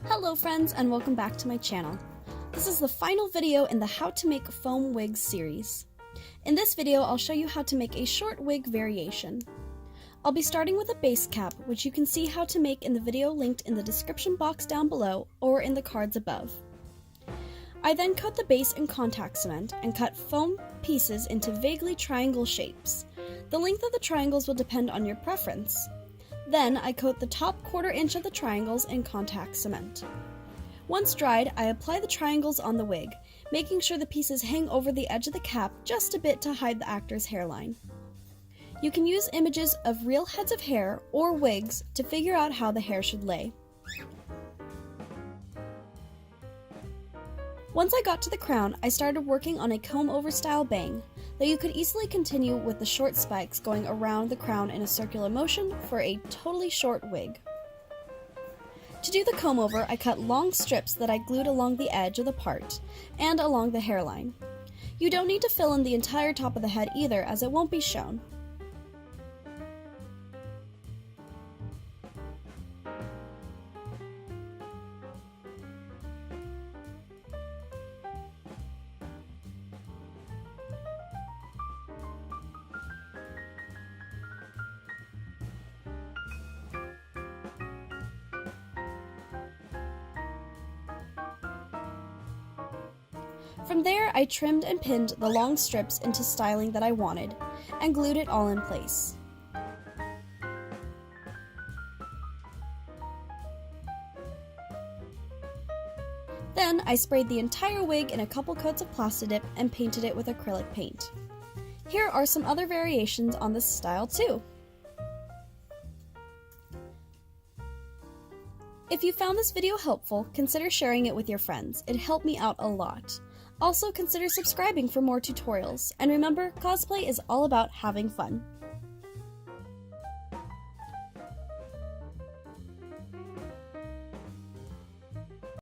Hello friends, and welcome back to my channel. This is the final video in the How to Make Foam Wigs series. In this video, I'll show you how to make a short wig variation. I'll be starting with a base cap, which you can see how to make in the video linked in the description box down below or in the cards above. I then coat the base in contact cement and cut foam pieces into vaguely triangle shapes. The length of the triangles will depend on your preference. Then I coat the top 1/4 inch of the triangles in contact cement. Once dried, I apply the triangles on the wig, making sure the pieces hang over the edge of the cap just a bit to hide the actor's hairline. You can use images of real heads of hair or wigs to figure out how the hair should lay. Once I got to the crown, I started working on a comb-over style bang, though you could easily continue with the short spikes going around the crown in a circular motion for a totally short wig. To do the comb-over, I cut long strips that I glued along the edge of the part and along the hairline. You don't need to fill in the entire top of the head either, as it won't be shown. From there, I trimmed and pinned the long strips into styling that I wanted, and glued it all in place. Then, I sprayed the entire wig in a couple coats of plastidip and painted it with acrylic paint. Here are some other variations on this style too. If you found this video helpful, consider sharing it with your friends. It'd help me out a lot. Also, consider subscribing for more tutorials. And remember, cosplay is all about having fun.